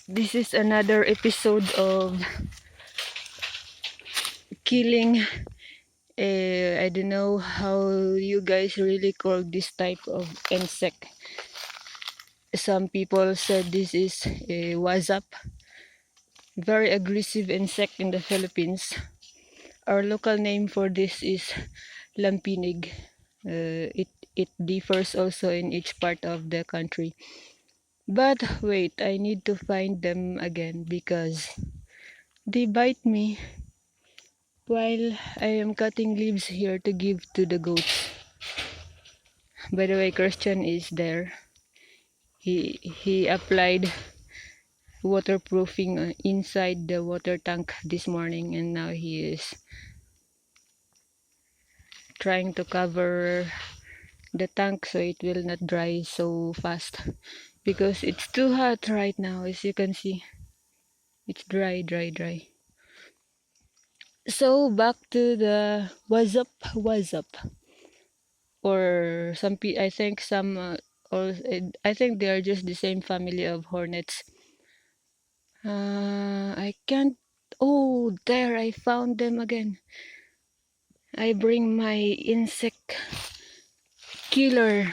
This is another episode of killing. I don't know how you guys really call this type of insect. Some people said this is a wasap, very aggressive insect in the Philippines. Our local name for this is lampinig. It differs also in each part of the country. But wait, I need to find them again because they bite me while I am cutting leaves here to give to the goats. By the way, Christian is there. He applied waterproofing inside the water tank this morning, and now he is trying to cover the tank so it will not dry so fast because it's too hot right now. As you can see, it's dry. So back to the what's up, or I think some or I think they are just the same family of hornets. I can't. Oh, there, I found them again. I bring my insect killer.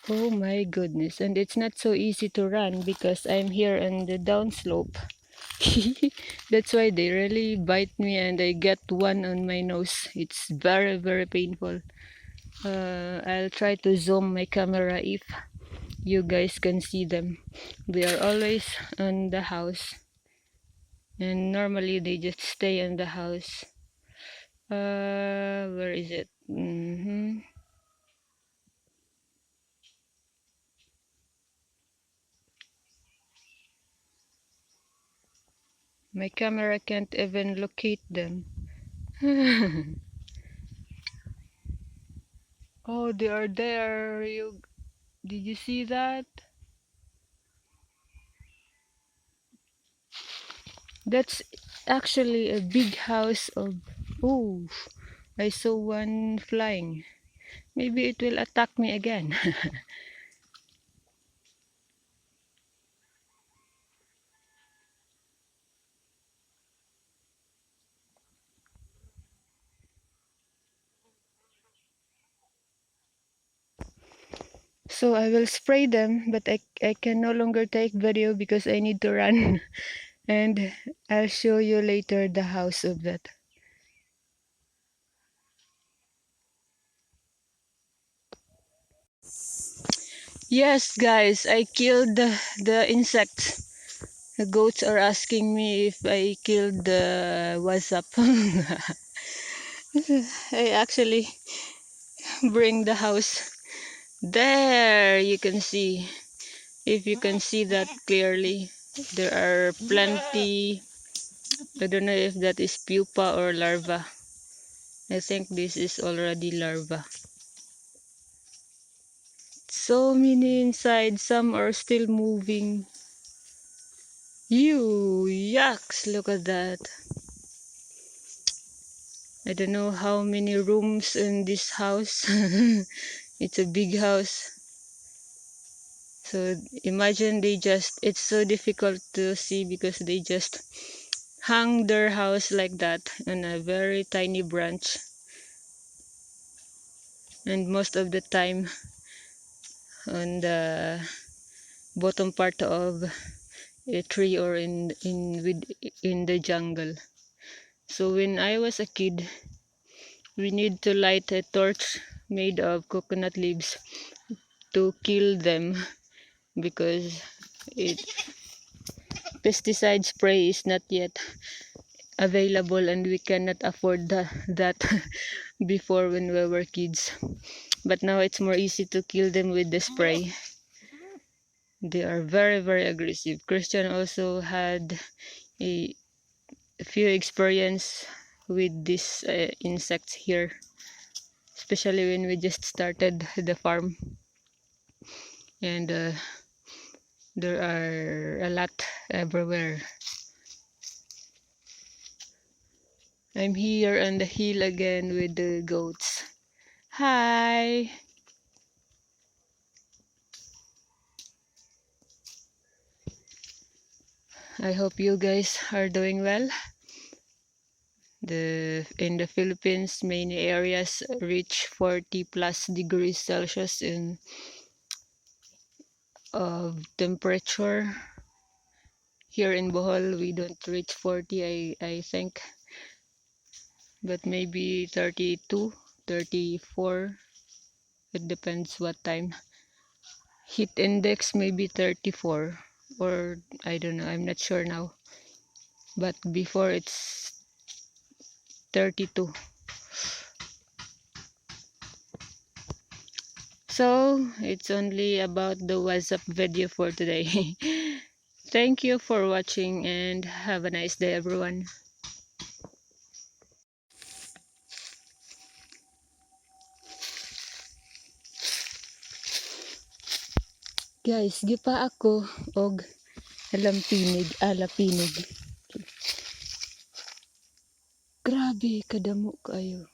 Oh my goodness. And it's not so easy to run because I'm here on the downslope. That's why they really bite me and I get one on my nose. It's very painful. I'll try to zoom my camera if you guys can see them. They are always on the house. And normally they just stay in the house. Where is it? My camera can't even locate them. Oh, they are there. Did you see that? That's actually a big house of. Oh, I saw one flying. Maybe it will attack me again. So I will spray them, but I can no longer take video because I need to run. And I'll show you later the house of that. Yes, guys, I killed the insects. The goats are asking me if I killed the wasp. I actually bring the house. There, you can see. If you can see that clearly, there are plenty. I don't know if that is pupa or larva. I think this is already larva. So many inside, some are still moving. Yucks, look at that. I don't know how many rooms in this house. It's a big house. So imagine it's so difficult to see because they just hang their house like that on a very tiny branch. And most of the time on the bottom part of a tree or in the jungle. So when I was a kid, we need to light a torch made of coconut leaves to kill them because it pesticide spray is not yet available and we cannot afford that before when we were kids. But now it's more easy to kill them with the spray. They are very aggressive. Christian also had a few experience with these insects here, especially when we just started the farm, and there are a lot everywhere. I'm here on the hill again with the goats. Hi. I hope you guys are doing well. In the Philippines, many areas reach 40 plus degrees Celsius in of temperature. Here in Bohol, we don't reach 40, I think, but maybe 32, 34. It depends what time. Heat index maybe 34, or I don't know, I'm not sure now. But before it's 32. So it's only about the WhatsApp video for today. Thank you for watching and have a nice day, everyone. Guys, gipa ako og alapinig. Grabe, kadamo kayo.